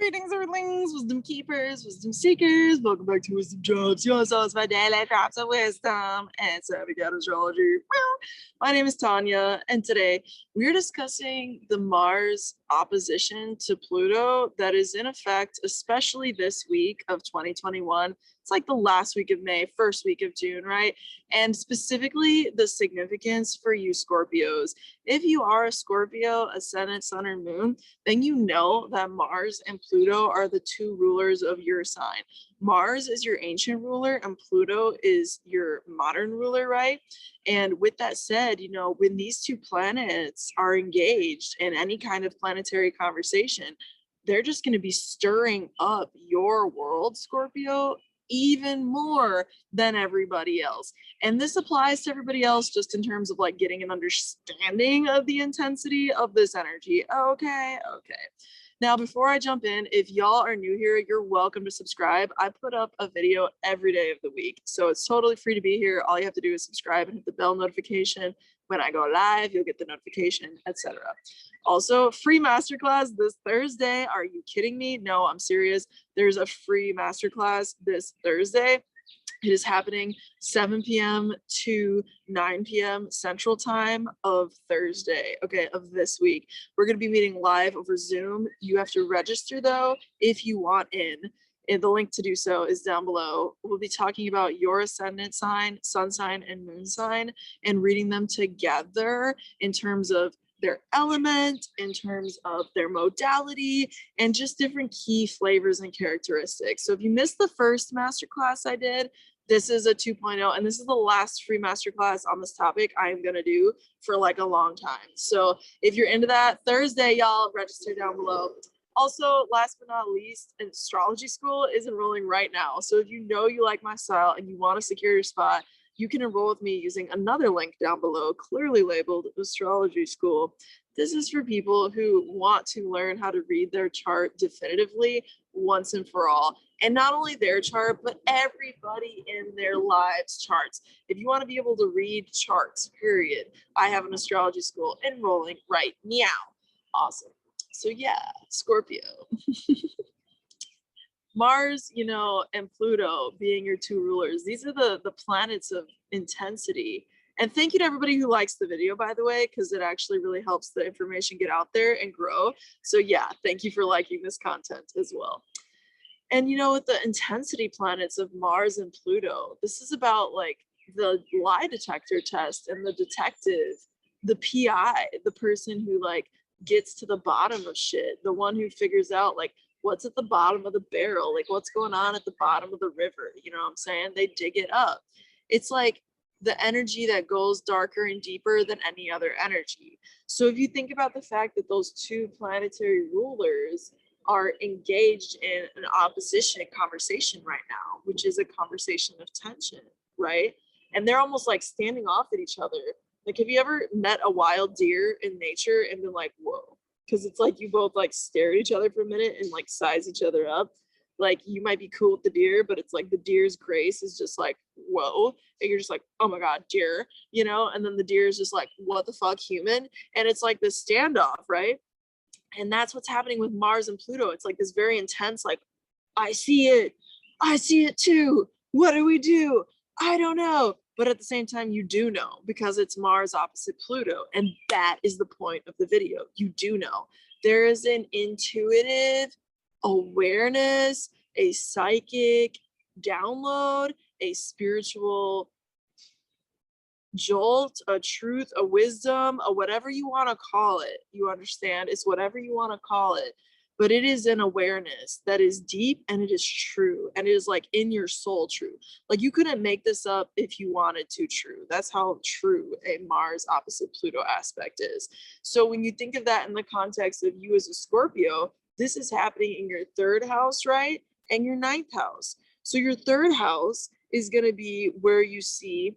Greetings, Earthlings, wisdom keepers, wisdom seekers. Welcome back to Wizdom Dropz, your source for daily drops of wisdom and certificate astrology. My name is TONIA, and today we're discussing the Mars opposition to Pluto that is in effect, especially this week of 2021. It's like the last week of May, first week of June, right? And specifically the significance for you Scorpios. If you are a Scorpio, ascendant, sun, or moon, then you know that Mars and Pluto are the two rulers of your sign. Mars is your ancient ruler and Pluto is your modern ruler, right? And with that said, you know, when these two planets are engaged in any kind of planetary conversation, they're just going to be stirring up your world, Scorpio, even more than everybody else. And this applies to everybody else just in terms of like getting an understanding of the intensity of this energy. Okay. Now, before I jump in, if y'all are new here, you're welcome to subscribe. I put up a video every day of the week, so it's totally free to be here. All you have to do is subscribe and hit the bell notification. When I go live, you'll get the notification, etc. Also, free masterclass this Thursday. Are you kidding me? No, I'm serious. There's a free masterclass this Thursday. It is happening 7 p.m. to 9 p.m. Central Time of Thursday, okay, of this week. We're going to be meeting live over Zoom. You have to register, though, if you want in. And the link to do so is down below. We'll be talking about your ascendant sign, sun sign, and moon sign, and reading them together in terms of their element, in terms of their modality, and just different key flavors and characteristics. So if you missed the first masterclass I did, this is a 2.0, and this is the last free masterclass on this topic I am going to do for like a long time. So if you're into that, Thursday, y'all, register down below. Also, last but not least, astrology school is enrolling right now. So if you know you like my style and you want to secure your spot, you can enroll with me using another link down below, clearly labeled Astrology School. This is for people who want to learn how to read their chart definitively once and for all. And not only their chart, but everybody in their lives' charts. If you want to be able to read charts, period, I have an astrology school enrolling right now. Awesome. So yeah, Scorpio. Mars, you know, and Pluto being your two rulers. These are the planets of intensity. And thank you to everybody who likes the video, by the way, because it actually really helps the information get out there and grow. So yeah, thank you for liking this content as well. And you know, with the intensity planets of Mars and Pluto, this is about like the lie detector test and the detective, the PI, the person who like gets to the bottom of shit, the one who figures out like what's at the bottom of the barrel, like what's going on at the bottom of the river, you know what I'm saying? They dig it up. It's like the energy that goes darker and deeper than any other energy. So if you think about the fact that those two planetary rulers are engaged in an opposition conversation right now, which is a conversation of tension, right? And they're almost like standing off at each other. Like, have you ever met a wild deer in nature and been like, whoa? Because it's like you both like stare at each other for a minute and like size each other up. Like you might be cool with the deer, but it's like the deer's grace is just like, whoa. And you're just like, oh my God, deer, you know? And then the deer is just like, what the fuck, human? And it's like this standoff, right? And that's what's happening with Mars and Pluto. It's like this very intense, like, I see it too. What do we do? I don't know. But at the same time, you do know because it's Mars opposite Pluto. And that is the point of the video. You do know. There is an intuitive awareness, a psychic download, a spiritual jolt, a truth, a wisdom, a whatever you want to call it. You understand? It's whatever you want to call it. But it is an awareness that is deep and it is true. And it is like in your soul true. Like you couldn't make this up if you wanted to true. That's how true a Mars opposite Pluto aspect is. So when you think of that in the context of you as a Scorpio, this is happening in your third house, right? And your ninth house. So your third house is going to be where you see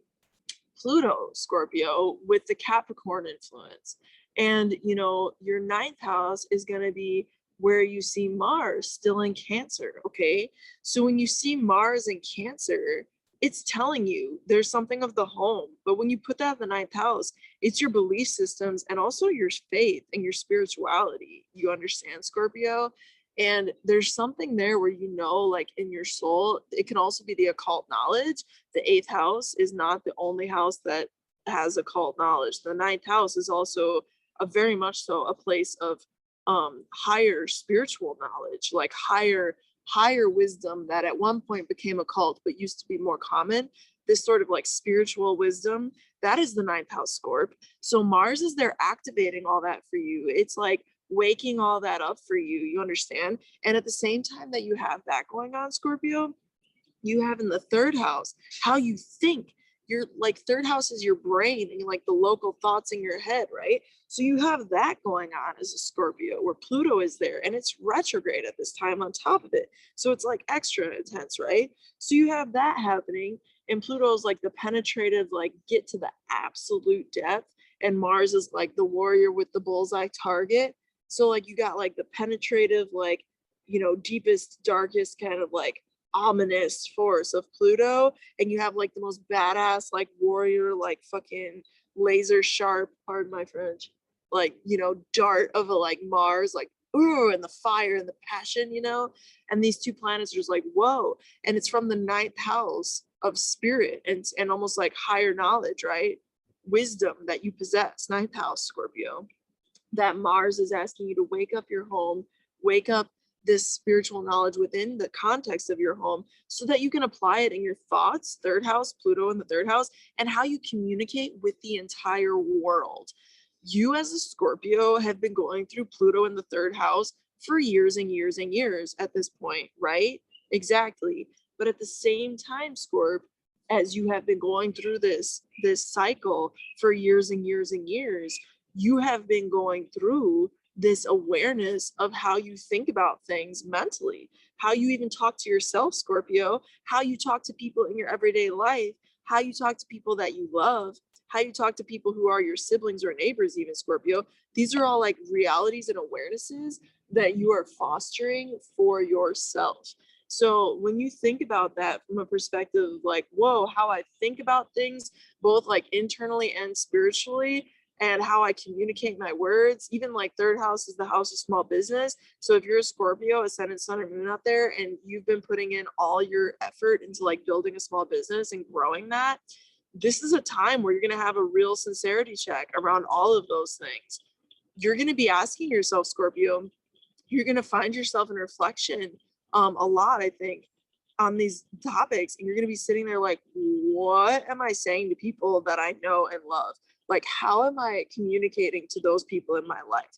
Pluto, Scorpio, with the Capricorn influence. And, you know, your ninth house is going to be where you see Mars still in Cancer, okay? So when you see Mars in Cancer, it's telling you there's something of the home. But when you put that in the ninth house, it's your belief systems and also your faith and your spirituality. You understand, Scorpio? And there's something there where, you know, like in your soul, it can also be the occult knowledge. The 8th house is not the only house that has occult knowledge. The 9th house is also a very much so a place of higher spiritual knowledge, like higher wisdom that at one point became occult but used to be more common. This sort of like spiritual wisdom, that is the 9th house, Scorp. So Mars is there activating all that for you. It's like waking all that up for you, you understand? And at the same time that you have that going on, Scorpio, you have in the 3rd house how you think. Your like 3rd house is your brain and like the local thoughts in your head, right? So you have that going on as a Scorpio, where Pluto is there and it's retrograde at this time on top of it. So it's like extra intense, right? So you have that happening, and Pluto's like the penetrative, like get to the absolute depth, and Mars is like the warrior with the bullseye target. So like you got like the penetrative, like, you know, deepest, darkest kind of like ominous force of Pluto, and you have like the most badass like warrior, like fucking laser sharp, pardon my French, like, you know, dart of a like Mars, like ooh, and the fire and the passion, you know. And these two planets are just like whoa, and it's from the 9th house of spirit and almost like higher knowledge, right? Wisdom that you possess, 9th house, Scorpio, that Mars is asking you to wake up your home, wake up this spiritual knowledge within the context of your home so that you can apply it in your thoughts, 3rd house, Pluto in the 3rd house, and how you communicate with the entire world. You as a Scorpio have been going through Pluto in the 3rd house for years and years and years at this point, right? Exactly. But at the same time, Scorp, as you have been going through this cycle for years and years and years, you have been going through this awareness of how you think about things mentally, how you even talk to yourself, Scorpio, how you talk to people in your everyday life, how you talk to people that you love, how you talk to people who are your siblings or neighbors, even, Scorpio. These are all like realities and awarenesses that you are fostering for yourself. So when you think about that from a perspective of like, whoa, how I think about things, both like internally and spiritually, and how I communicate my words, even like 3rd house is the house of small business. So if you're a Scorpio, ascendant, sun, or moon out there, and you've been putting in all your effort into like building a small business and growing that, this is a time where you're going to have a real sincerity check around all of those things. You're going to be asking yourself, Scorpio, you're going to find yourself in reflection a lot, I think, on these topics. And you're going to be sitting there like, what am I saying to people that I know and love? Like, how am I communicating to those people in my life?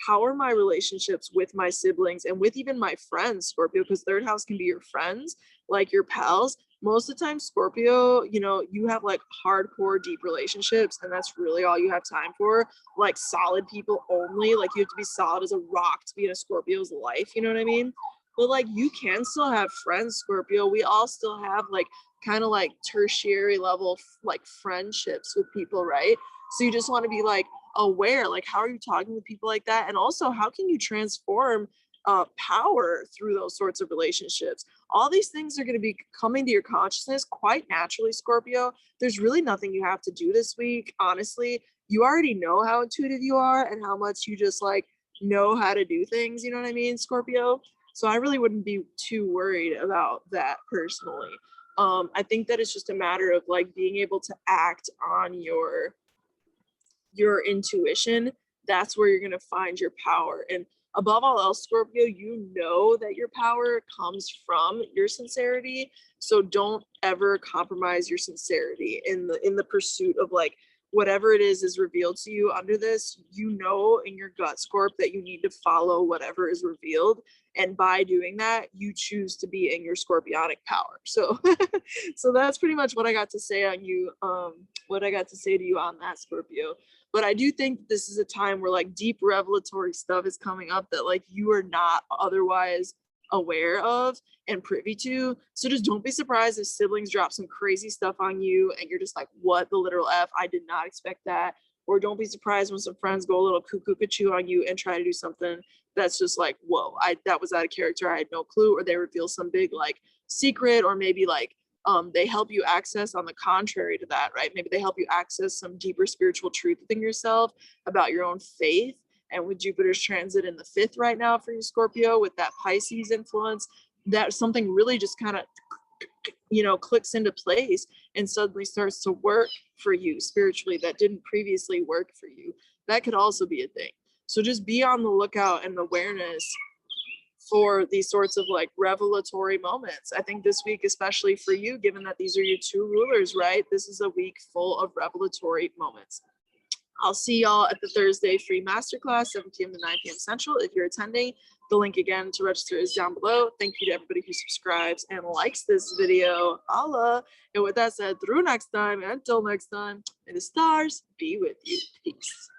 How are my relationships with my siblings and with even my friends, Scorpio? Because 3rd house can be your friends, like your pals. Most of the time, Scorpio, you know, you have like hardcore deep relationships, and that's really all you have time for. Like solid people only. Like you have to be solid as a rock to be in a Scorpio's life. You know what I mean? But like you can still have friends, Scorpio. We all still have like kind of like tertiary level like friendships with people, right? So you just want to be like aware, like how are you talking with people like that? And also how can you transform power through those sorts of relationships? All these things are going to be coming to your consciousness quite naturally, Scorpio. There's really nothing you have to do this week. Honestly, you already know how intuitive you are and how much you just like know how to do things. You know what I mean, Scorpio? So I really wouldn't be too worried about that personally. I think that it's just a matter of like being able to act on your intuition. That's where you're going to find your power. And above all else, Scorpio, you know that your power comes from your sincerity. So don't ever compromise your sincerity in the pursuit of like whatever it is revealed to you under this. You know in your gut, Scorp, that you need to follow whatever is revealed. And by doing that, you choose to be in your scorpionic power. So so that's pretty much what I got to say on you, what I got to say to you on that, Scorpio. But I do think this is a time where like deep revelatory stuff is coming up that like you are not otherwise aware of and privy to. So just don't be surprised if siblings drop some crazy stuff on you and you're just like, what the literal F? I did not expect that. Or don't be surprised when some friends go a little cuckoo on you and try to do something that's just like, whoa, that was out of character. I had no clue. Or they reveal some big like secret, or maybe like they help you access on the contrary to that, right? Maybe they help you access some deeper spiritual truth within yourself about your own faith. And with Jupiter's transit in the 5th right now for you, Scorpio, with that Pisces influence, that something really just kind of, you know, clicks into place and suddenly starts to work for you spiritually that didn't previously work for you. That could also be a thing. So just be on the lookout and awareness for these sorts of like revelatory moments. I think this week, especially for you, given that these are your 2 rulers, right? This is a week full of revelatory moments. I'll see y'all at the Thursday free masterclass, 7 p.m. to 9 p.m. Central. If you're attending, the link again to register is down below. Thank you to everybody who subscribes and likes this video. Allah. And with that said, through next time, until next time, may the stars be with you. Peace.